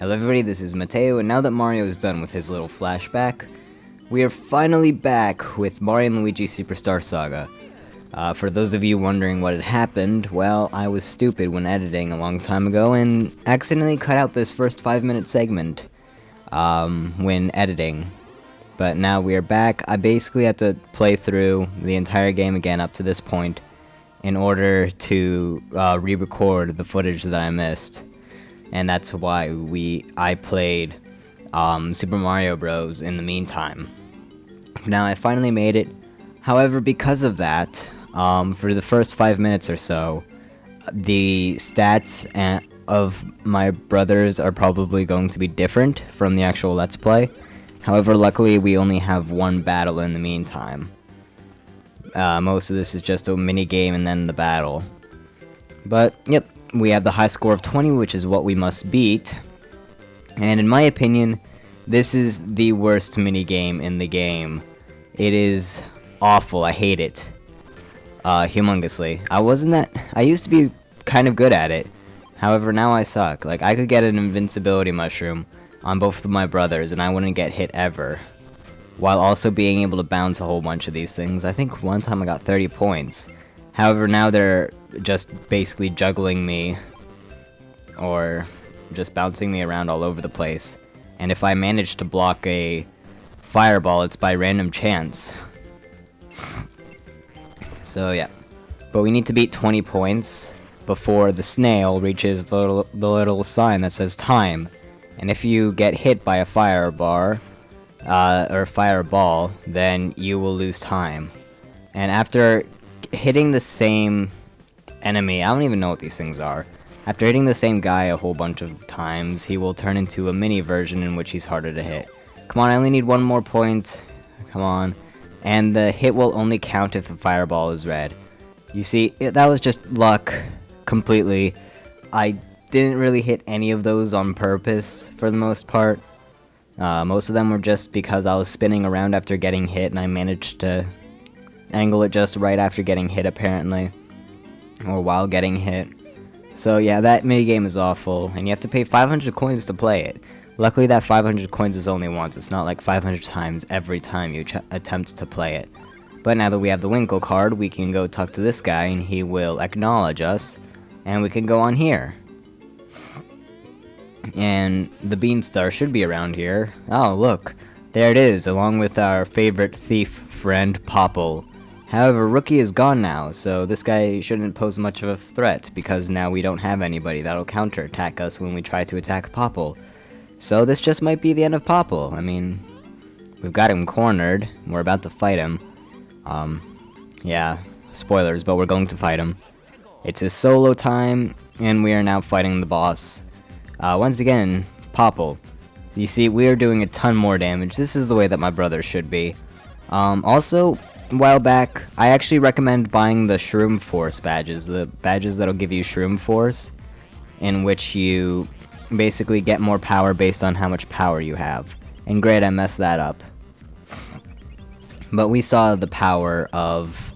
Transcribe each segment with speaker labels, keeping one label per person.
Speaker 1: Hello everybody, this is Mateo, and now that Mario is done with his little flashback, we are finally back with Mario and Luigi Superstar Saga. For those of you wondering what had happened, well, I was stupid when editing a long time ago and accidentally cut out this first 5-minute segment when editing. But now we are back. I basically had to play through the entire game again up to this point in order to re-record the footage that I missed. And that's why I played Super Mario Bros. In the meantime. Now I finally made it. However, because of that, for the first 5 minutes or so, the stats of my brothers are probably going to be different from the actual Let's Play. However, luckily we only have one battle in the meantime. Most of this is just a mini game and then the battle. But, yep. We have the high score of 20, which is what we must beat. And in my opinion, this is the worst minigame in the game. It is awful. I hate it. Humongously. I used to be kind of good at it. However, now I suck. Like, I could get an invincibility mushroom on both of my brothers, and I wouldn't get hit ever. While also being able to bounce a whole bunch of these things. I think one time I got 30 points. However, now they're just basically juggling me or just bouncing me around all over the place. And if I manage to block a fireball, it's by random chance. So yeah. But we need to beat 20 points before the snail reaches the little sign that says time. And if you get hit by a fireball, then you will lose time. And after hitting the same enemy, I don't even know what these things are. After hitting the same guy a whole bunch of times, he will turn into a mini version in which he's harder to hit. Come on, I only need one more point. Come on. And the hit will only count if the fireball is red. You see, that was just luck completely. I didn't really hit any of those on purpose for the most part. Most of them were just because I was spinning around after getting hit and I managed to angle it just right after getting hit apparently. Or while getting hit. So yeah, that minigame is awful, and you have to pay 500 coins to play it. Luckily that 500 coins is only once, it's not like 500 times every time you attempt to play it. But now that we have the Winkle card, we can go talk to this guy and he will acknowledge us, and we can go on here. And the Beanstar should be around here. Oh look, there it is, along with our favorite thief friend, Popple. However, Rookie is gone now, so this guy shouldn't pose much of a threat, because now we don't have anybody that'll counterattack us when we try to attack Popple. So this just might be the end of Popple. I mean, we've got him cornered, we're about to fight him. Yeah, spoilers, but we're going to fight him. It's his solo time, and we are now fighting the boss. Once again, Popple. You see, we are doing a ton more damage. This is the way that my brother should be. Also, a while back, I actually recommend buying the Shroom Force badges, the badges that'll give you Shroom Force, in which you basically get more power based on how much power you have. And great, I messed that up. But we saw the power of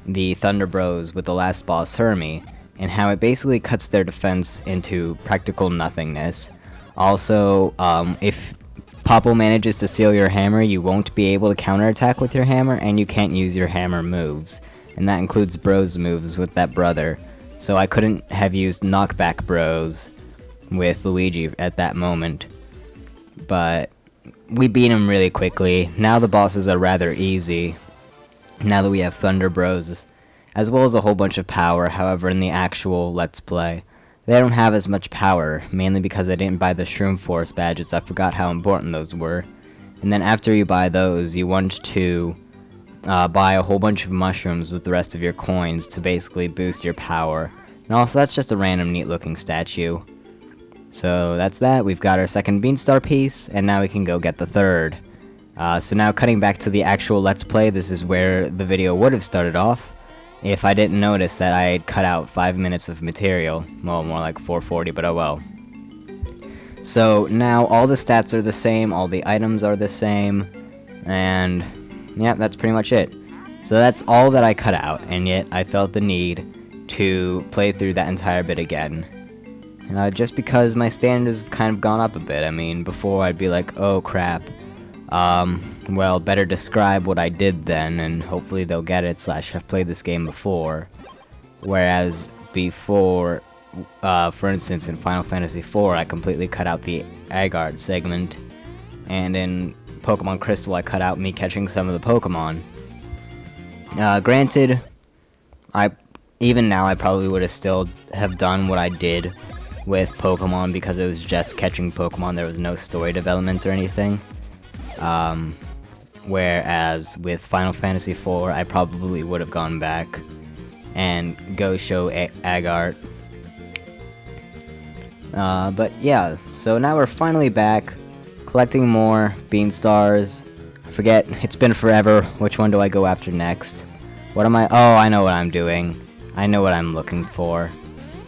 Speaker 1: the Thunder Bros with the last boss, Hermie, and how it basically cuts their defense into practical nothingness. Also, if Popple manages to steal your hammer, you won't be able to counterattack with your hammer, and you can't use your hammer moves. And that includes Bros moves with that brother. So I couldn't have used knockback Bros with Luigi at that moment. But we beat him really quickly. Now the bosses are rather easy, now that we have Thunder Bros, as well as a whole bunch of power. However, in the actual Let's Play, they don't have as much power, mainly because I didn't buy the Shroom Force badges. I forgot how important those were. And then after you buy those, you want to buy a whole bunch of mushrooms with the rest of your coins to basically boost your power. And also, that's just a random neat looking statue. So that's that. We've got our second Beanstar piece, and now we can go get the third. So now cutting back to the actual Let's Play, this is where the video would have started off if I didn't notice that I had cut out 5 minutes of material. Well, more like 440, but oh well. So now all the stats are the same, all the items are the same, and yeah, that's pretty much it. So that's all that I cut out, and yet I felt the need to play through that entire bit again. just because my standards have kind of gone up a bit. I mean, before I'd be like, oh crap. Well, better describe what I did then, and hopefully they'll get it, / have played this game before. Whereas before, for instance, in Final Fantasy IV, I completely cut out the Agard segment, and in Pokemon Crystal, I cut out me catching some of the Pokemon. Granted, even now, I probably would have still have done what I did with Pokemon because it was just catching Pokemon. There was no story development or anything. Whereas with Final Fantasy IV, I probably would have gone back and go show Agart. But yeah, so now we're finally back, collecting more Bean Stars. I forget, it's been forever. Which one do I go after next? What am I? Oh, I know what I'm doing. I know what I'm looking for.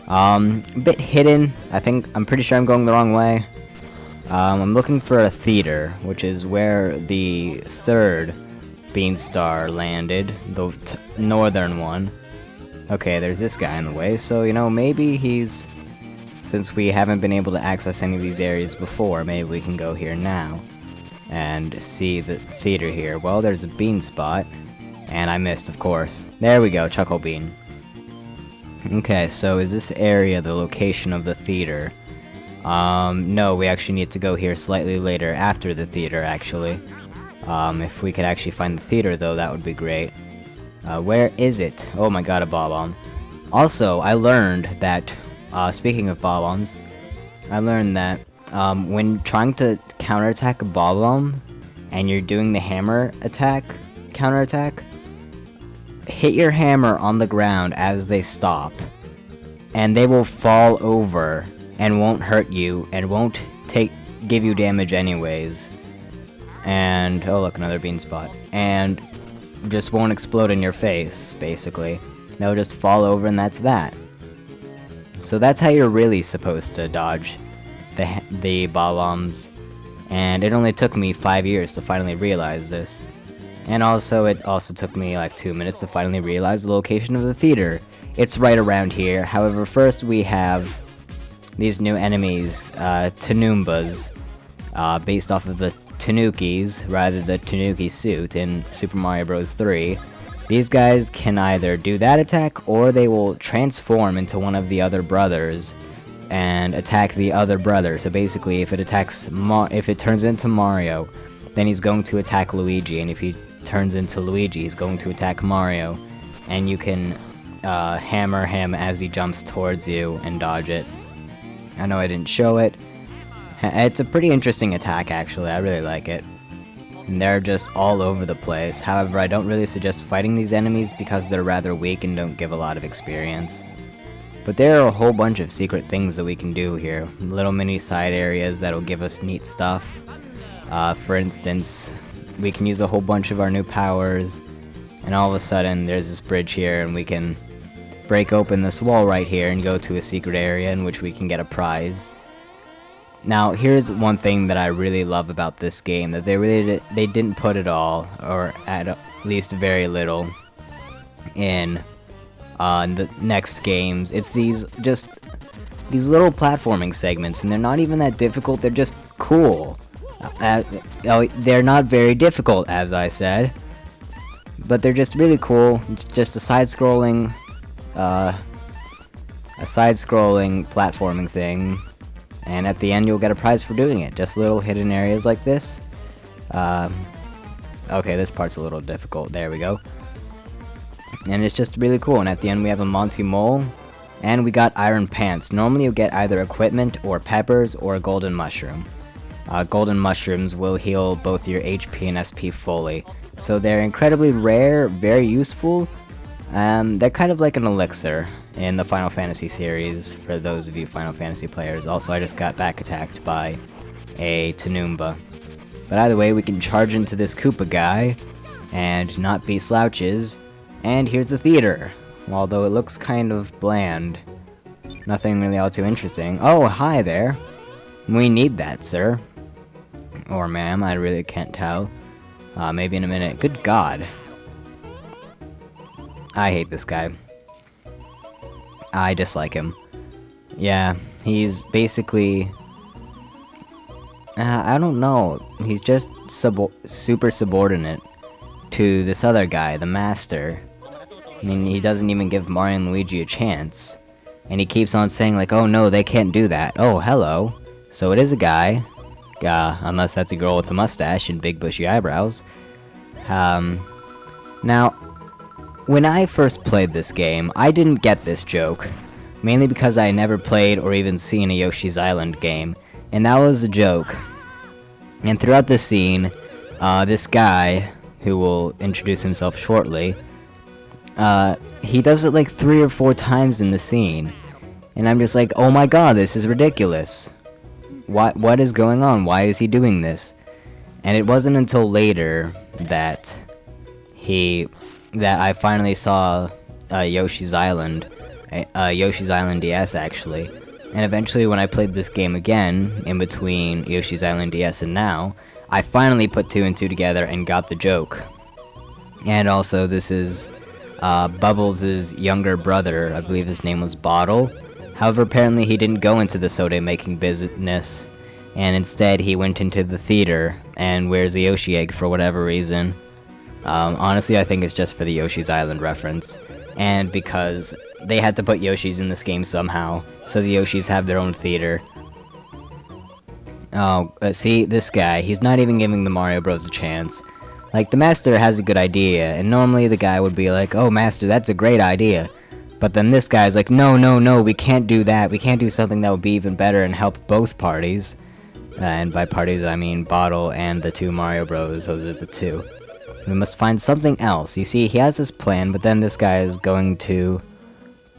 Speaker 1: A bit hidden. I'm pretty sure I'm going the wrong way. I'm looking for a theater, which is where the 3rd Beanstar landed, the northern one. Okay, there's this guy in the way, so, you know, maybe since we haven't been able to access any of these areas before, maybe we can go here now and see the theater here. Well, there's a bean spot, and I missed, of course. There we go, Chuckle Bean. Okay, so is this area the location of the theater? No, we actually need to go here slightly later, after the theater, actually. If we could actually find the theater, though, that would be great. Where is it? Oh my god, a Bob-omb. Also, I learned that, speaking of Bob-ombs, I learned that, when trying to counterattack a Bob-omb, and you're doing the hammer attack, counterattack, hit your hammer on the ground as they stop, and they will fall over and won't hurt you and won't give you damage anyways. And oh look, another bean spot. And just won't explode in your face, basically. They'll just fall over and that's that. So that's how you're really supposed to dodge the Bob-ombs. And it only took me 5 years to finally realize this. And also, it also took me like 2 minutes to finally realize the location of the theater. It's right around here. However, first we have these new enemies, Tanoombas, based off of the Tanukis, rather the Tanuki suit in Super Mario Bros. 3. These guys can either do that attack, or they will transform into one of the other brothers and attack the other brother. So basically, if it turns into Mario, then he's going to attack Luigi, and if he turns into Luigi, he's going to attack Mario, and you can hammer him as he jumps towards you and dodge it. I know I didn't show it. It's a pretty interesting attack, actually. I really like it. And they're just all over the place. However, I don't really suggest fighting these enemies because they're rather weak and don't give a lot of experience. But there are a whole bunch of secret things that we can do here. Little mini side areas that'll give us neat stuff. For instance, we can use a whole bunch of our new powers, and all of a sudden there's this bridge here, and we can break open this wall right here and go to a secret area in which we can get a prize. Now, here's one thing that I really love about this game, that they didn't put it all, or at least very little, in the next games. It's these little platforming segments, and they're not even that difficult, they're just cool. They're not very difficult, as I said, but they're just really cool. It's just a side-scrolling platforming thing, and at the end you'll get a prize for doing it. Just little hidden areas like this. Okay, this part's a little difficult. There we go. And it's just really cool. And at the end we have a Monty Mole, and we got Iron Pants. Normally you'll get either equipment or peppers or a golden mushroom. Golden mushrooms will heal both your HP and SP fully. So they're incredibly rare, very useful. They're kind of like an elixir in the Final Fantasy series, for those of you Final Fantasy players. Also, I just got back attacked by a Tanoomba. But either way, we can charge into this Koopa guy and not be slouches. And here's the theater. Although it looks kind of bland. Nothing really all too interesting. Oh, hi there. We need that, sir. Or ma'am, I really can't tell. Maybe in a minute. Good God. I hate this guy. I dislike him. Yeah, He's basically... I don't know. He's just super subordinate to this other guy, the Master. I mean, he doesn't even give Mario and Luigi a chance. And he keeps on saying like, oh no, they can't do that. Oh, hello. So it is a guy. Unless that's a girl with a mustache and big bushy eyebrows. Now, when I first played this game, I didn't get this joke. Mainly because I never played or even seen a Yoshi's Island game. And that was a joke. And throughout the scene, this guy, who will introduce himself shortly, he does it like 3 or 4 times in the scene. And I'm just like, oh my god, this is ridiculous. What is going on? Why is he doing this? And it wasn't until later that I finally saw Yoshi's Island. Yoshi's Island DS, actually. And eventually, when I played this game again, in between Yoshi's Island DS and now, I finally put 2 and 2 together and got the joke. And also, this is Bubbles' younger brother. I believe his name was Bottle. However, apparently he didn't go into the soda making business, and instead he went into the theater and wears a Yoshi egg for whatever reason. Honestly, I think it's just for the Yoshi's Island reference. And because they had to put Yoshis in this game somehow, so the Yoshis have their own theater. Oh, see, this guy, he's not even giving the Mario Bros a chance. Like, the Master has a good idea, and normally the guy would be like, oh, Master, that's a great idea. But then this guy's like, no, no, no, we can't do that. We can't do something that would be even better and help both parties. And by parties, I mean Bottle and the 2 Mario Bros. Those are the 2. We must find something else. You see, he has this plan, but then this guy is going to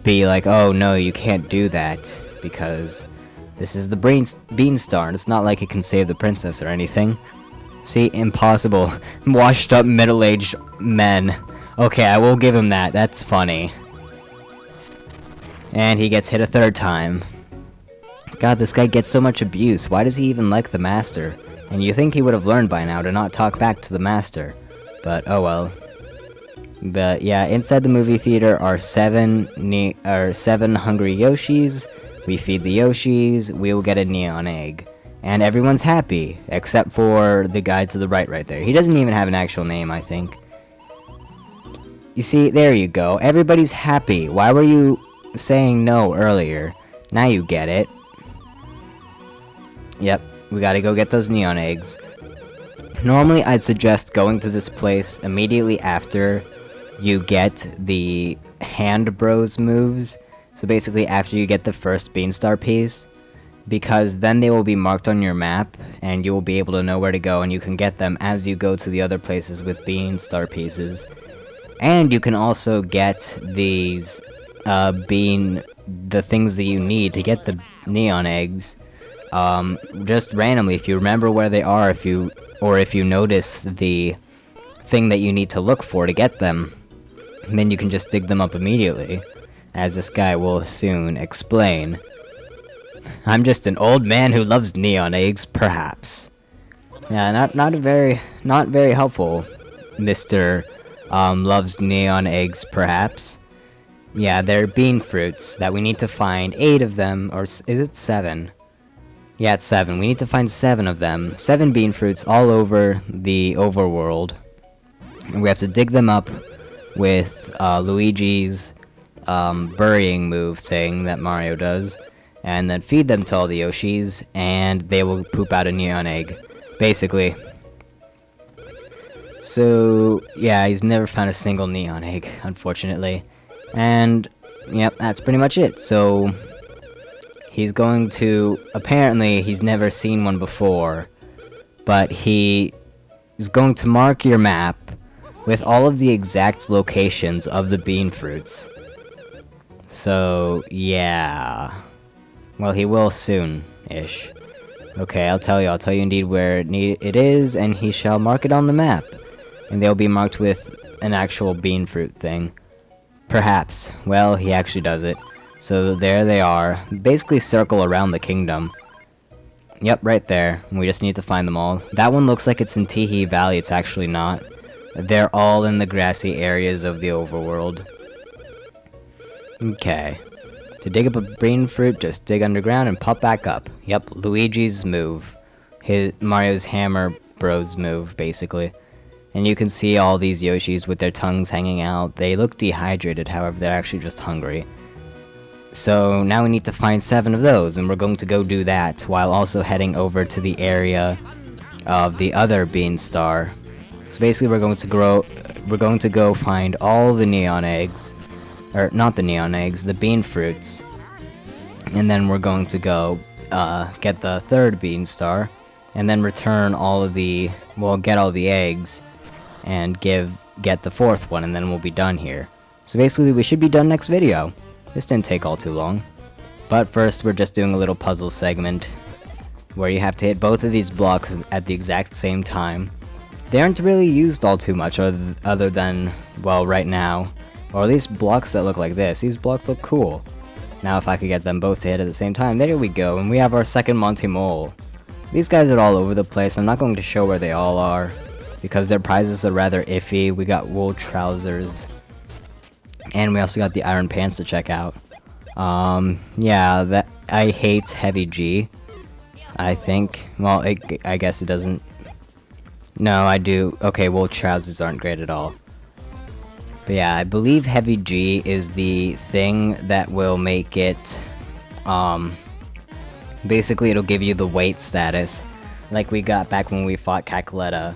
Speaker 1: be like, oh, no, you can't do that. Because this is the Beanstar, and it's not like it can save the princess or anything. See, impossible. Washed up middle-aged men. Okay, I will give him that. That's funny. And he gets hit a 3rd time. God, this guy gets so much abuse. Why does he even like the Master? And you think he would have learned by now to not talk back to the Master. But, oh well. But, yeah, inside the movie theater are 7 hungry Yoshis. We feed the Yoshis, we will get a neon egg. And everyone's happy, except for the guy to the right there. He doesn't even have an actual name, I think. You see, there you go. Everybody's happy. Why were you saying no earlier? Now you get it. Yep, we gotta go get those neon eggs. Normally, I'd suggest going to this place immediately after you get the Hand Bros moves. So basically, after you get the first Beanstar piece. Because then they will be marked on your map, and you will be able to know where to go, and you can get them as you go to the other places with Beanstar pieces. And you can also get these, the things that you need to get the neon eggs, just randomly, if you remember where they are, if you notice the thing that you need to look for to get them, then you can just dig them up immediately, as this guy will soon explain. I'm just an old man who loves neon eggs, perhaps. Yeah, not very helpful, Mr. Loves neon eggs, perhaps. Yeah, they're bean fruits that we need to find 8 of them, or is it 7? Yeah, it's 7. We need to find 7 of them. 7 bean fruits all over the overworld. And we have to dig them up with Luigi's burying move thing that Mario does. And then feed them to all the Yoshis, and they will poop out a neon egg. Basically. So, yeah, he's never found a single neon egg, unfortunately. And, yep, that's pretty much it. So, he's going to... Apparently, he's never seen one before. But he is going to mark your map with all of the exact locations of the bean fruits. So, yeah... Well, he will soon-ish. Okay, I'll tell you indeed where it is, and he shall mark it on the map. And they'll be marked with an actual bean fruit thing. Perhaps. Well, he actually does it. So there they are. Basically circle around the kingdom. Yep, right there. We just need to find them all. That one looks like it's in Teehee Valley. It's actually not. They're all in the grassy areas of the overworld. Okay. To dig up a bean fruit, just dig underground and pop back up. Yep, Luigi's move. Mario's Hammer Bros move, basically. And you can see all these Yoshis with their tongues hanging out. They look dehydrated, however, they're actually just hungry. So now we need to find 7 of those, and we're going to go do that, while also heading over to the area of the other Bean Star. So basically we're going to go find all the neon eggs, or not the neon eggs, the bean fruits, and then we're going to go get the 3rd Bean Star, and then return all of the, well, get all the eggs, and get the 4th one, and then we'll be done here. So basically we should be done next video. This didn't take all too long. But first we're just doing a little puzzle segment, where you have to hit both of these blocks at the exact same time. They aren't really used all too much other than, well, right now. Or at least blocks that look like this. These blocks look cool. Now if I could get them both to hit at the same time, there we go, and we have our second Monty Mole. These guys are all over the place. I'm not going to show where they all are, because their prizes are rather iffy. We got wool trousers, and we also got the iron pants to check out. Yeah, I hate Heavy G, I think. Well, I guess it doesn't. No, I do. Okay, wool trousers aren't great at all. But yeah, I believe Heavy G is the thing that will make it, basically it'll give you the weight status, like we got back when we fought Cackletta,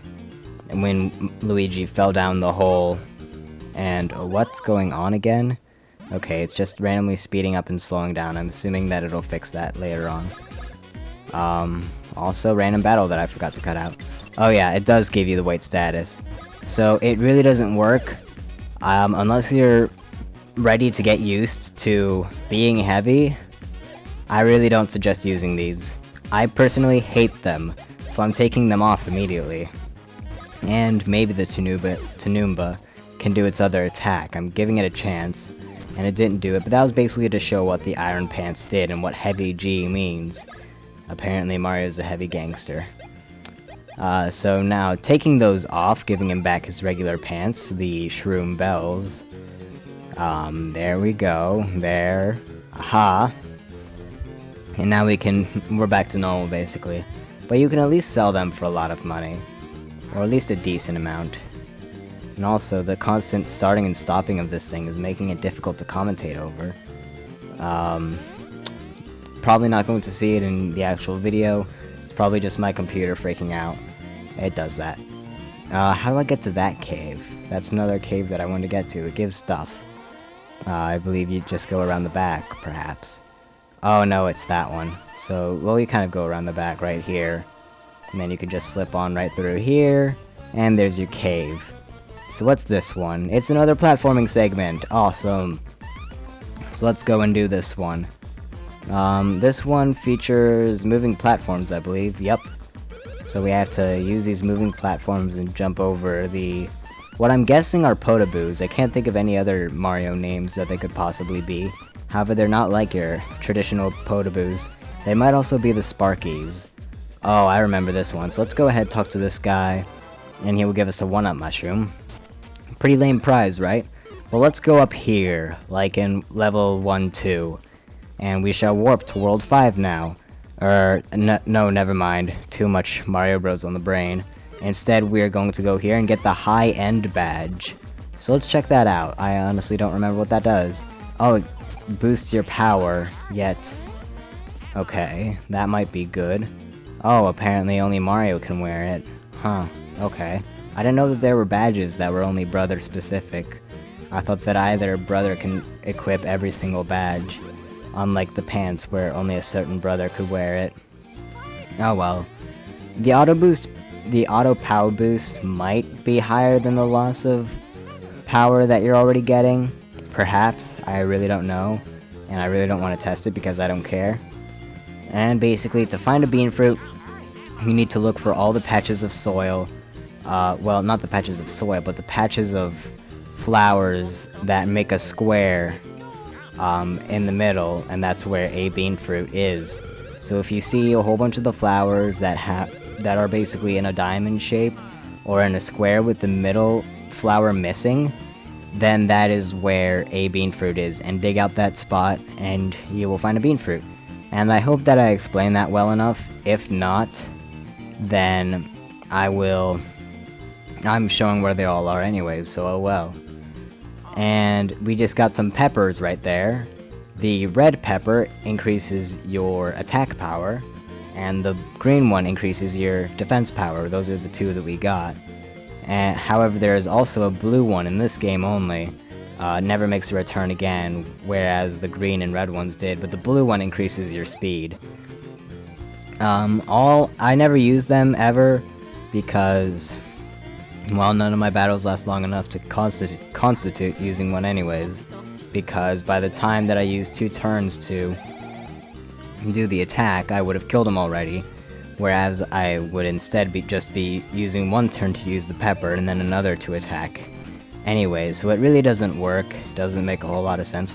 Speaker 1: and when Luigi fell down the hole. And what's going on again? Okay, it's just randomly speeding up and slowing down. I'm assuming that it'll fix that later on. Also, random battle that I forgot to cut out. Oh yeah, it does give you the weight status. So it really doesn't work, unless you're ready to get used to being heavy. I really don't suggest using these. I personally hate them, so I'm taking them off immediately. And maybe the Tanumba can do its other attack. I'm giving it a chance, and it didn't do it, but that was basically to show what the Iron Pants did and what Heavy G means. Apparently Mario's a heavy gangster. So now, taking those off, giving him back his regular pants, the Shroom Bells. There we go. There. Aha. And now we're back to normal, basically. But you can at least sell them for a lot of money. Or at least a decent amount. And also, the constant starting and stopping of this thing is making it difficult to commentate over. Probably not going to see it in the actual video. It's probably just my computer freaking out. It does that. How do I get to that cave? That's another cave that I want to get to. It gives stuff. I believe you just go around the back, perhaps. Oh no, it's that one. So, well, you kind of go around the back right here. And then you can just slip on right through here. And there's your cave. So what's this one? It's another platforming segment. Awesome. So let's go and do this one. This one features moving platforms, I believe. Yep. So we have to use these moving platforms and jump over what I'm guessing are Potaboos. I can't think of any other Mario names that they could possibly be. However, they're not like your traditional Potaboos. They might also be the Sparkies. Oh, I remember this one. So let's go ahead and talk to this guy, and he will give us a 1-up mushroom. Pretty lame prize, right? Well, let's go up here, like in level 1-2. And we shall warp to World 5 now. No, never mind. Too much Mario Bros on the brain. Instead, we are going to go here and get the high-end badge. So let's check that out. I honestly don't remember what that does. Oh, it boosts your power, yet... Okay, that might be good. Oh, apparently only Mario can wear it. Huh, okay. I didn't know that there were badges that were only brother-specific. I thought that either brother can equip every single badge. Unlike the pants, where only a certain brother could wear it. Oh well. The auto power boost might be higher than the loss of power that you're already getting. Perhaps. I really don't know. And I really don't want to test it because I don't care. And basically, to find a bean fruit, you need to look for all the patches of soil. Well, not the patches of soil, but the patches of flowers that make a square in the middle, and that's where a bean fruit is. So if you see a whole bunch of the flowers that are basically in a diamond shape, or in a square with the middle flower missing, then that is where a bean fruit is, and dig out that spot and you will find a bean fruit. And I hope that I explained that well enough. If not, then I'm showing where they all are anyways, so oh well. And we just got some peppers right there. The red pepper increases your attack power, and the green one increases your defense power. Those are the two that we got. And however, there is also a blue one in this game only. Never makes a return again, whereas the green and red ones did, but the blue one increases your speed. I never use them ever, because, well, none of my battles last long enough to constitute using one anyways, because by the time that I used 2 turns to do the attack, I would have killed him already, whereas I would instead just be using 1 turn to use the pepper and then another to attack. Anyway, so it really doesn't work, doesn't make a whole lot of sense